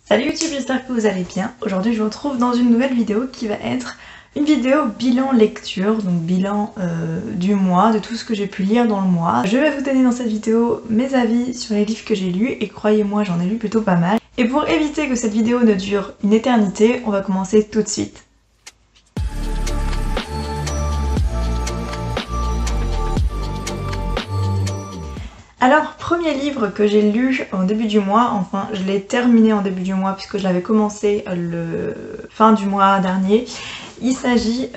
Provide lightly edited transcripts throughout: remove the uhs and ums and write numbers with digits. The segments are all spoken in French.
Salut YouTube, j'espère que vous allez bien. Aujourd'hui je vous retrouve dans une nouvelle vidéo qui va être une vidéo bilan lecture, donc bilan du mois, de tout ce que j'ai pu lire dans le mois. Je vais vous donner dans cette vidéo mes avis sur les livres que j'ai lus et croyez-moi j'en ai lu plutôt pas mal. Et pour éviter que cette vidéo ne dure une éternité, on va commencer tout de suite. Alors, premier livre que j'ai lu en début du mois, enfin je l'ai terminé en début du mois puisque je l'avais commencé le fin du mois dernier. Il s'agit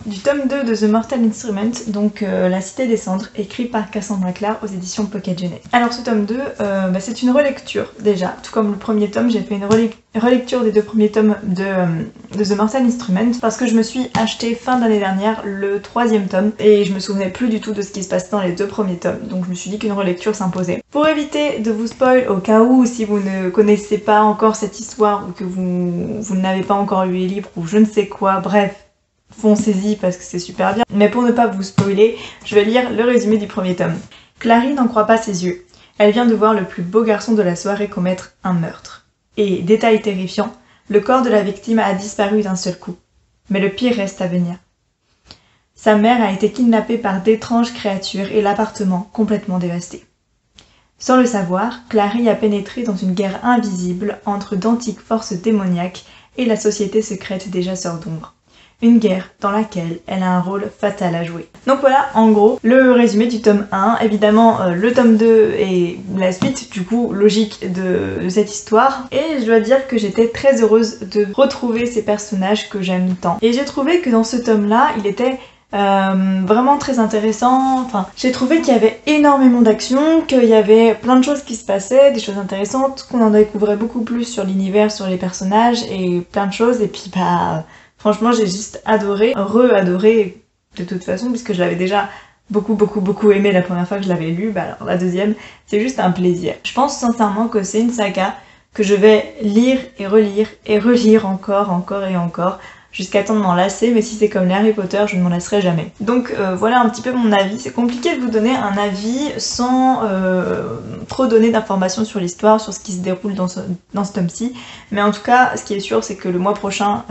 du tome 2 de The Mortal Instrument, donc La Cité des Cendres, écrit par Cassandra Clare aux éditions Pocket Jeunesse. Alors ce tome 2, c'est une relecture déjà, tout comme le premier tome, j'ai fait une relecture des deux premiers tomes de The Mortal Instrument parce que je me suis acheté fin d'année dernière le troisième tome et je me souvenais plus du tout de ce qui se passait dans les deux premiers tomes, donc je me suis dit qu'une relecture s'imposait. Pour éviter de vous spoil au cas où, si vous ne connaissez pas encore cette histoire ou que vous n'avez pas encore lu les livres ou je ne sais quoi, bref, foncez-y parce que c'est super bien. Mais pour ne pas vous spoiler, je vais lire le résumé du premier tome. Clary n'en croit pas ses yeux. Elle vient de voir le plus beau garçon de la soirée commettre un meurtre. Et, détail terrifiant, le corps de la victime a disparu d'un seul coup. Mais le pire reste à venir. Sa mère a été kidnappée par d'étranges créatures et l'appartement complètement dévasté. Sans le savoir, Clary a pénétré dans une guerre invisible entre d'antiques forces démoniaques et la société secrète déjà sœurs d'ombre. Une guerre dans laquelle elle a un rôle fatal à jouer. Donc voilà, en gros, le résumé du tome 1. Évidemment, le tome 2 est la suite, du coup, logique de cette histoire. Et je dois dire que j'étais très heureuse de retrouver ces personnages que j'aime tant. Et j'ai trouvé que dans ce tome-là, il était vraiment très intéressant. Enfin, j'ai trouvé qu'il y avait énormément d'action, qu'il y avait plein de choses qui se passaient, des choses intéressantes, qu'on en découvrait beaucoup plus sur l'univers, sur les personnages et plein de choses. Et puis franchement j'ai juste adoré, re-adoré de toute façon puisque je l'avais déjà beaucoup aimé la première fois que je l'avais lu, alors la deuxième c'est juste un plaisir. Je pense sincèrement que c'est une saga que je vais lire et relire encore et encore jusqu'à temps de m'en lasser, mais si c'est comme les Harry Potter, je ne m'en lasserai jamais. Donc voilà un petit peu mon avis. C'est compliqué de vous donner un avis sans trop donner d'informations sur l'histoire, sur ce qui se déroule dans ce tome-ci. Mais en tout cas, ce qui est sûr, c'est que le mois prochain,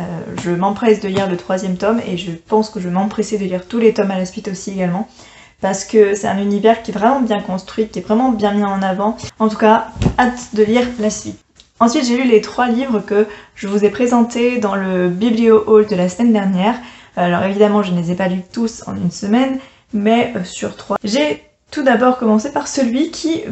je m'empresse de lire le troisième tome, et je pense que je vais m'empresser de lire tous les tomes à la suite aussi également. Parce que c'est un univers qui est vraiment bien construit, qui est vraiment bien mis en avant. En tout cas, hâte de lire la suite. Ensuite, j'ai lu les 3 livres que je vous ai présentés dans le Biblio Haul de la semaine dernière. Alors évidemment, je ne les ai pas lus tous en une semaine, mais sur 3. J'ai tout d'abord commencé par celui qui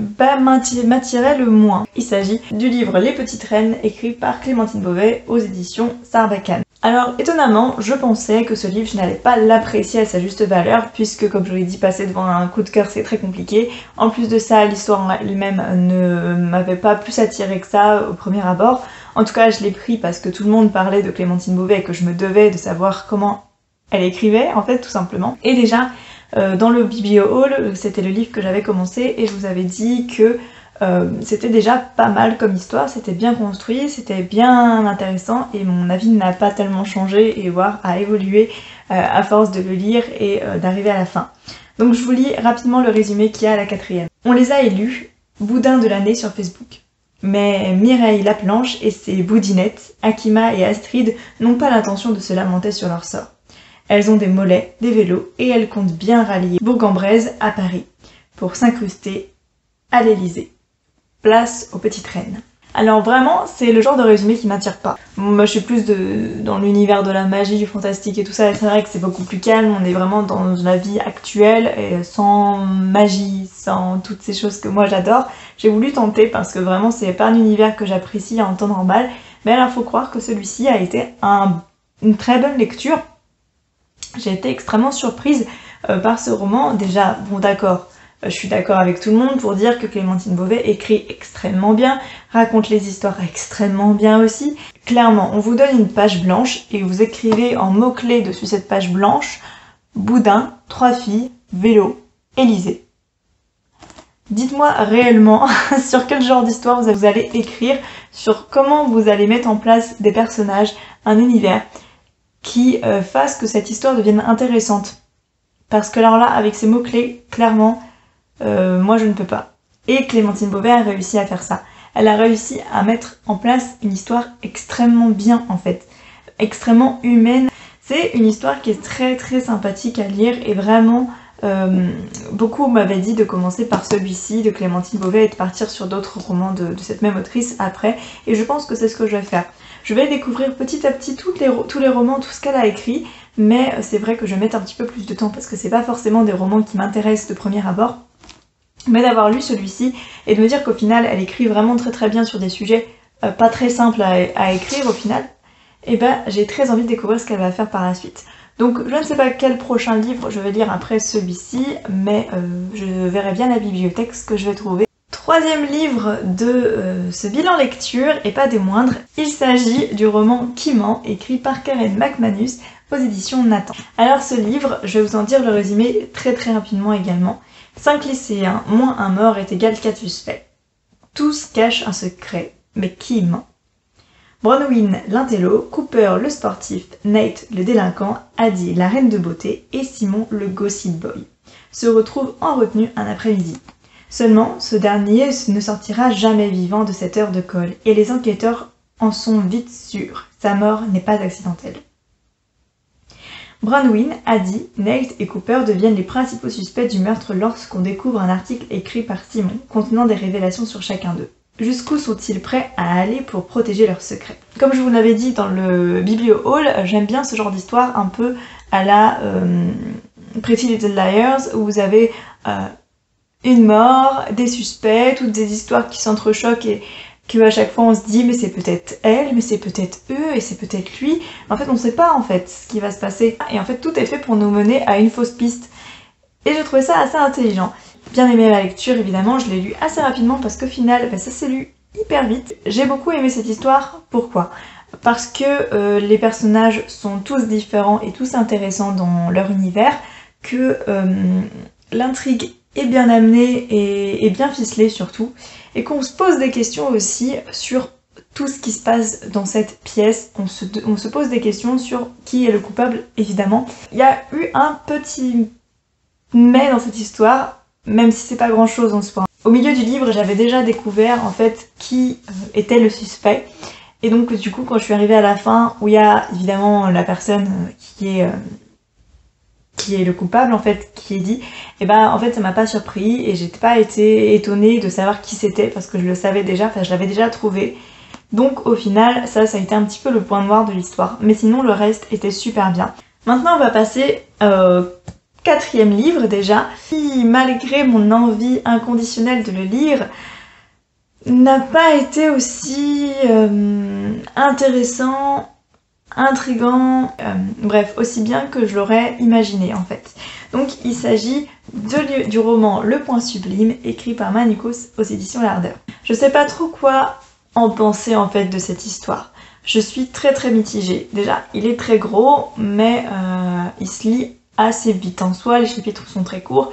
m'attirait le moins. Il s'agit du livre Les Petites Reines, écrit par Clémentine Beauvais aux éditions Sarbacane. Alors étonnamment, je pensais que ce livre, je n'allais pas l'apprécier à sa juste valeur, puisque comme je vous l'ai dit, passer devant un coup de cœur c'est très compliqué. En plus de ça, l'histoire elle-même ne m'avait pas plus attiré que ça au premier abord. En tout cas, je l'ai pris parce que tout le monde parlait de Clémentine Beauvais et que je me devais de savoir comment elle écrivait, en fait, tout simplement. Et déjà, dans le Biblio Haul, c'était le livre que j'avais commencé et je vous avais dit que c'était déjà pas mal comme histoire, c'était bien construit, c'était bien intéressant et mon avis n'a pas tellement changé et voire a évolué à force de le lire et d'arriver à la fin. Donc je vous lis rapidement le résumé qu'il y a à la 4e. On les a élus boudins de l'année sur Facebook. Mais Mireille Laplanche et ses boudinettes, Akima et Astrid, n'ont pas l'intention de se lamenter sur leur sort. Elles ont des mollets, des vélos et elles comptent bien rallier Bourg-en-Bresse à Paris pour s'incruster à l'Elysée. Place aux Petites Reines. Alors vraiment, c'est le genre de résumé qui m'attire pas. Moi je suis plus dans l'univers de la magie, du fantastique et tout ça, et c'est vrai que c'est beaucoup plus calme, on est vraiment dans la vie actuelle, et sans magie, sans toutes ces choses que moi j'adore. J'ai voulu tenter parce que vraiment c'est pas un univers que j'apprécie en temps normal, mais alors faut croire que celui-ci a été une très bonne lecture. J'ai été extrêmement surprise par ce roman. Déjà, bon d'accord, je suis d'accord avec tout le monde pour dire que Clémentine Beauvais écrit extrêmement bien, raconte les histoires extrêmement bien aussi. Clairement, on vous donne une page blanche et vous écrivez en mots-clés dessus cette page blanche « Boudin, 3 filles, vélo, Élysée ». Dites-moi réellement sur quel genre d'histoire vous allez écrire, sur comment vous allez mettre en place des personnages, un univers qui fasse que cette histoire devienne intéressante. Parce que alors là, avec ces mots-clés, clairement, moi je ne peux pas. Et Clémentine Beauvais a réussi à faire ça. elle a réussi à mettre en place une histoire extrêmement bien en fait, extrêmement humaine. C'est une histoire qui est très très sympathique à lire et vraiment beaucoup m'avaient dit de commencer par celui-ci de Clémentine Beauvais et de partir sur d'autres romans de cette même autrice après, et je pense que c'est ce que je vais faire. Je vais découvrir petit à petit tous les romans, tout ce qu'elle a écrit, mais c'est vrai que je vais mettre un petit peu plus de temps parce que c'est pas forcément des romans qui m'intéressent de premier abord. Mais d'avoir lu celui-ci et de me dire qu'au final elle écrit vraiment très très bien sur des sujets pas très simples à écrire au final, et ben j'ai très envie de découvrir ce qu'elle va faire par la suite. Donc je ne sais pas quel prochain livre je vais lire après celui-ci, mais je verrai bien la bibliothèque, ce que je vais trouver. Troisième livre de ce bilan lecture, et pas des moindres, il s'agit du roman Qui ment, écrit par Karen McManus aux éditions Nathan. Alors ce livre, je vais vous en dire le résumé très rapidement également. 5 lycéens, moins un mort est égal 4 suspects. Tous cachent un secret, mais qui ment? Bronwyn l'intello, Cooper le sportif, Nate le délinquant, Addie la reine de beauté et Simon le gossip boy se retrouvent en retenue un après-midi. Seulement, ce dernier ne sortira jamais vivant de cette heure de colle et les enquêteurs en sont vite sûrs, sa mort n'est pas accidentelle. Bronwyn, Addie, Nate et Cooper deviennent les principaux suspects du meurtre lorsqu'on découvre un article écrit par Simon contenant des révélations sur chacun d'eux. Jusqu'où sont-ils prêts à aller pour protéger leurs secrets? Comme je vous l'avais dit dans le Biblio Haul, j'aime bien ce genre d'histoire un peu à la Pretty Little Liars, où vous avez une mort, des suspects, toutes des histoires qui s'entrechoquent et qu'à chaque fois on se dit mais c'est peut-être elle, mais c'est peut-être eux, et c'est peut-être lui. En fait on sait pas en fait ce qui va se passer. Et en fait tout est fait pour nous mener à une fausse piste. Et j'ai trouvé ça assez intelligent. Bien aimé la lecture évidemment, je l'ai lu assez rapidement parce qu'au final ça s'est lu hyper vite. J'ai beaucoup aimé cette histoire, pourquoi? Parce que les personnages sont tous différents et tous intéressants dans leur univers, que l'intrigue est bien amenée et bien ficelée surtout, et qu'on se pose des questions aussi sur tout ce qui se passe dans cette pièce. On se pose des questions sur qui est le coupable évidemment. Il y a eu un petit mais dans cette histoire, même si c'est pas grand chose en soi. Au milieu du livre, j'avais déjà découvert en fait qui était le suspect. Et donc du coup, quand je suis arrivée à la fin, où il y a évidemment la personne qui est le coupable en fait, qui est dit, et ben en fait ça m'a pas surpris et j'ai pas été étonnée de savoir qui c'était parce que je le savais déjà, enfin je l'avais déjà trouvé. Donc au final, ça a été un petit peu le point noir de l'histoire. Mais sinon le reste était super bien. Maintenant on va passer quatrième livre déjà, qui malgré mon envie inconditionnelle de le lire, n'a pas été aussi intéressant, intriguant, bref, aussi bien que je l'aurais imaginé en fait. Donc il s'agit du roman Le Point Sublime, écrit par Manicos aux éditions L'Ardeur. Je sais pas trop quoi en penser en fait de cette histoire. Je suis très mitigée. Déjà, il est très gros, mais il se lit assez vite en soi, les chapitres sont très courts,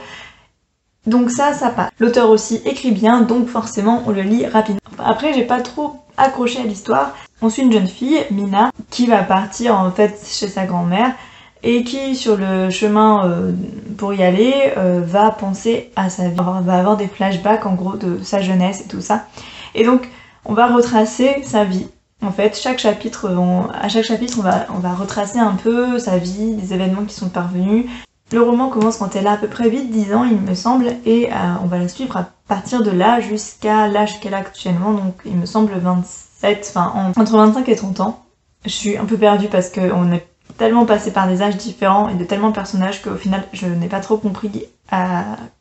donc ça passe. L'auteur aussi écrit bien, donc forcément on le lit rapidement. Après j'ai pas trop accroché à l'histoire. On suit une jeune fille, Mina, qui va partir en fait chez sa grand-mère et qui sur le chemin pour y aller va penser à sa vie, va avoir des flashbacks en gros de sa jeunesse et tout ça. Et donc on va retracer sa vie. En fait, à chaque chapitre, on va retracer un peu sa vie, des événements qui sont parvenus. Le roman commence quand elle a à peu près 8-10 ans, il me semble, et on va la suivre à partir de là jusqu'à l'âge qu'elle a actuellement, donc il me semble 27, enfin entre 25 et 30 ans. Je suis un peu perdue parce qu'on est tellement passé par des âges différents et de tellement de personnages qu'au final je n'ai pas trop compris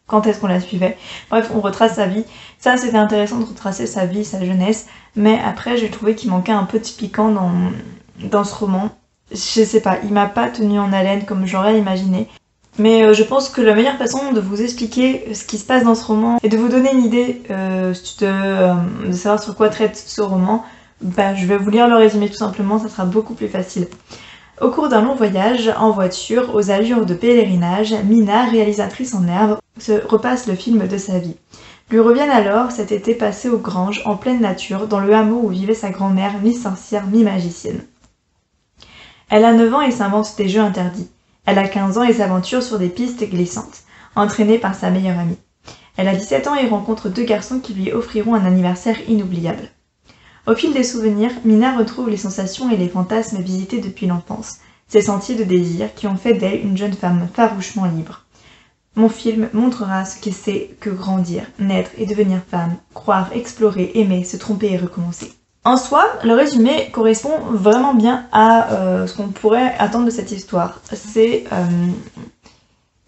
quand est-ce qu'on la suivait. Bref, on retrace sa vie. Ça, c'était intéressant de retracer sa vie, sa jeunesse, mais après j'ai trouvé qu'il manquait un peu de piquant dans ce roman. Je sais pas, il m'a pas tenu en haleine comme j'aurais imaginé. Mais je pense que la meilleure façon de vous expliquer ce qui se passe dans ce roman et de vous donner une idée de savoir sur quoi traite ce roman, bah, je vais vous lire le résumé tout simplement, ça sera beaucoup plus facile. Au cours d'un long voyage en voiture aux allures de pèlerinage, Mina, réalisatrice en herbe, se repasse le film de sa vie. Lui reviennent alors cet été passé aux granges, en pleine nature, dans le hameau où vivait sa grand-mère, mi-sorcière, mi-magicienne. Elle a 9 ans et s'invente des jeux interdits. Elle a 15 ans et s'aventure sur des pistes glissantes, entraînée par sa meilleure amie. Elle a 17 ans et rencontre deux garçons qui lui offriront un anniversaire inoubliable. Au fil des souvenirs, Mina retrouve les sensations et les fantasmes visités depuis l'enfance, ces sentiers de désir qui ont fait d'elle une jeune femme farouchement libre. Mon film montrera ce que c'est que grandir, naître et devenir femme, croire, explorer, aimer, se tromper et recommencer. En soi, le résumé correspond vraiment bien à ce qu'on pourrait attendre de cette histoire.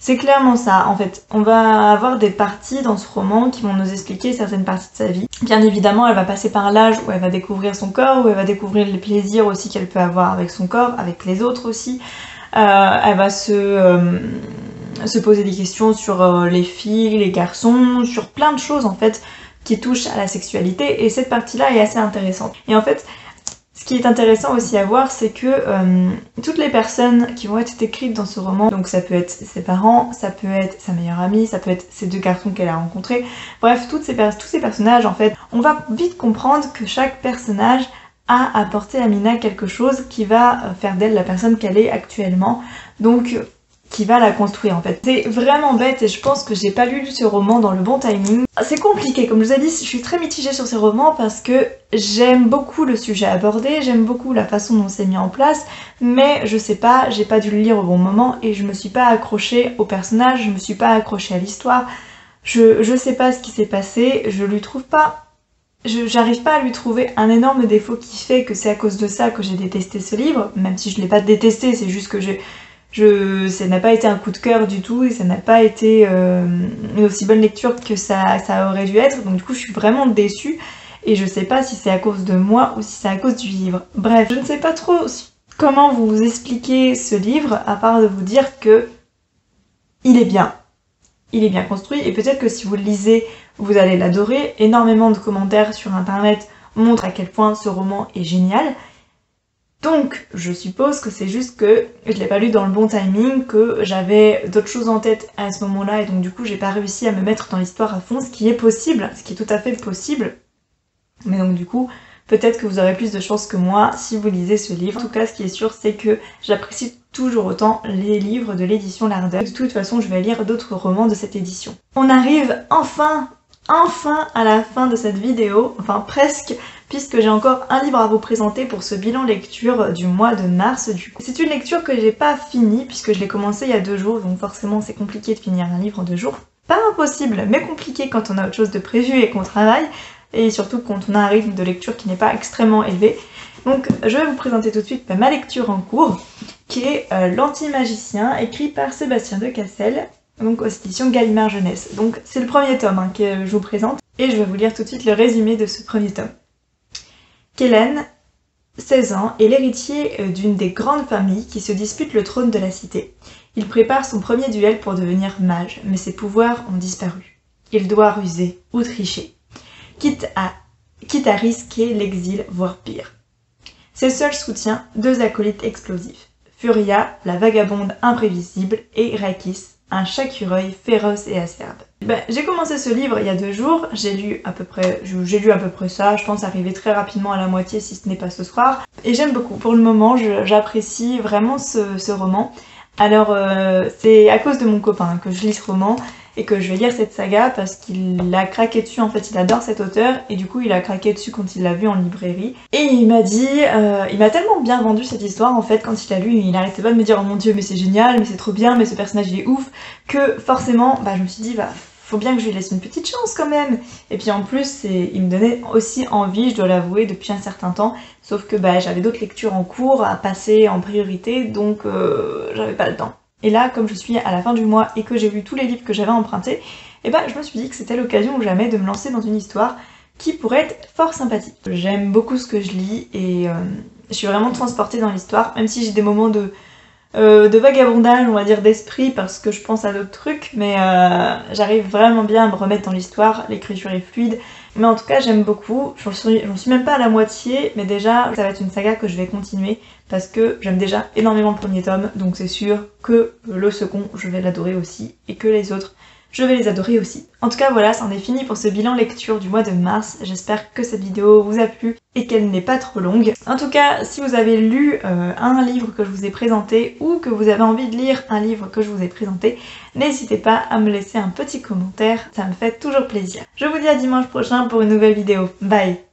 C'est clairement ça, en fait. On va avoir des parties dans ce roman qui vont nous expliquer certaines parties de sa vie. Bien évidemment, elle va passer par l'âge où elle va découvrir son corps, où elle va découvrir les plaisirs aussi qu'elle peut avoir avec son corps, avec les autres aussi. Elle va se poser des questions sur les filles, les garçons, sur plein de choses en fait qui touchent à la sexualité, et cette partie-là est assez intéressante. Et en fait, ce qui est intéressant aussi à voir, c'est que toutes les personnes qui vont être écrites dans ce roman, donc ça peut être ses parents, ça peut être sa meilleure amie, ça peut être ces deux garçons qu'elle a rencontrés, bref, tous ces personnages en fait, on va vite comprendre que chaque personnage a apporté à Mina quelque chose qui va faire d'elle la personne qu'elle est actuellement, donc qui va la construire en fait. C'est vraiment bête et je pense que j'ai pas lu ce roman dans le bon timing. C'est compliqué, comme je vous ai dit, je suis très mitigée sur ces romans parce que j'aime beaucoup le sujet abordé, j'aime beaucoup la façon dont c'est mis en place, mais je sais pas, j'ai pas dû le lire au bon moment et je me suis pas accrochée au personnage, je me suis pas accrochée à l'histoire, je sais pas ce qui s'est passé, je lui trouve pas... J'arrive pas à lui trouver un énorme défaut qui fait que c'est à cause de ça que j'ai détesté ce livre, même si je l'ai pas détesté, c'est juste que ça n'a pas été un coup de cœur du tout et ça n'a pas été une aussi bonne lecture que ça aurait dû être, donc du coup je suis vraiment déçue et je sais pas si c'est à cause de moi ou si c'est à cause du livre. Bref, je ne sais pas trop comment vous expliquer ce livre à part de vous dire que il est bien construit et peut-être que si vous le lisez vous allez l'adorer. Énormément de commentaires sur internet montrent à quel point ce roman est génial. Donc, je suppose que c'est juste que je l'ai pas lu dans le bon timing, que j'avais d'autres choses en tête à ce moment-là, et donc du coup j'ai pas réussi à me mettre dans l'histoire à fond, ce qui est possible, ce qui est tout à fait possible. Mais donc du coup, peut-être que vous aurez plus de chance que moi si vous lisez ce livre. En tout cas, ce qui est sûr, c'est que j'apprécie toujours autant les livres de l'édition Lardeur. De toute façon, je vais lire d'autres romans de cette édition. On arrive enfin à la fin de cette vidéo, enfin presque, puisque j'ai encore un livre à vous présenter pour ce bilan lecture du mois de mars du coup. C'est une lecture que j'ai pas finie puisque je l'ai commencé il y a 2 jours, donc forcément c'est compliqué de finir un livre en 2 jours. Pas impossible, mais compliqué quand on a autre chose de prévu et qu'on travaille, et surtout quand on a un rythme de lecture qui n'est pas extrêmement élevé. Donc je vais vous présenter tout de suite ma lecture en cours, qui est L'Anti-Magicien, écrit par Sébastien de Cassel, donc aux éditions Gallimard Jeunesse. Donc c'est le premier tome que je vous présente, et je vais vous lire tout de suite le résumé de ce premier tome. Kellen, 16 ans, est l'héritier d'une des grandes familles qui se disputent le trône de la cité. Il prépare son premier duel pour devenir mage, mais ses pouvoirs ont disparu. Il doit ruser ou tricher, quitte à risquer l'exil, voire pire. Ses seuls soutiens, 2 acolytes explosifs. Furia, la vagabonde imprévisible, et Rakis, un chat-cureuil féroce et acerbe. J'ai commencé ce livre il y a 2 jours, j'ai lu à peu près ça, je pense arriver très rapidement à la moitié si ce n'est pas ce soir, et j'aime beaucoup. Pour le moment, j'apprécie vraiment ce roman. Alors c'est à cause de mon copain que je lis ce roman et que je vais lire cette saga parce qu'il a craqué dessus, en fait il adore cet auteur et du coup il a craqué dessus quand il l'a vu en librairie. Et il m'a dit, il m'a tellement bien vendu cette histoire en fait quand il a lu, il arrêtait pas de me dire oh mon dieu mais c'est génial, mais c'est trop bien, mais ce personnage il est ouf, que forcément je me suis dit faut bien que je lui laisse une petite chance quand même. Et puis en plus il me donnait aussi envie, je dois l'avouer, depuis un certain temps, sauf que j'avais d'autres lectures en cours à passer en priorité, donc j'avais pas le temps. Et là, comme je suis à la fin du mois et que j'ai lu tous les livres que j'avais empruntés, je me suis dit que c'était l'occasion ou jamais de me lancer dans une histoire qui pourrait être fort sympathique. J'aime beaucoup ce que je lis et je suis vraiment transportée dans l'histoire, même si j'ai des moments de vagabondage, on va dire, d'esprit, parce que je pense à d'autres trucs, mais j'arrive vraiment bien à me remettre dans l'histoire, l'écriture est fluide. Mais en tout cas j'aime beaucoup, j'en suis même pas à la moitié, mais déjà ça va être une saga que je vais continuer parce que j'aime déjà énormément le premier tome, donc c'est sûr que le second je vais l'adorer aussi et que les autres je vais les adorer aussi. En tout cas voilà, c'en est fini pour ce bilan lecture du mois de mars. J'espère que cette vidéo vous a plu et qu'elle n'est pas trop longue. En tout cas, si vous avez lu un livre que je vous ai présenté ou que vous avez envie de lire un livre que je vous ai présenté, n'hésitez pas à me laisser un petit commentaire, ça me fait toujours plaisir. Je vous dis à dimanche prochain pour une nouvelle vidéo. Bye!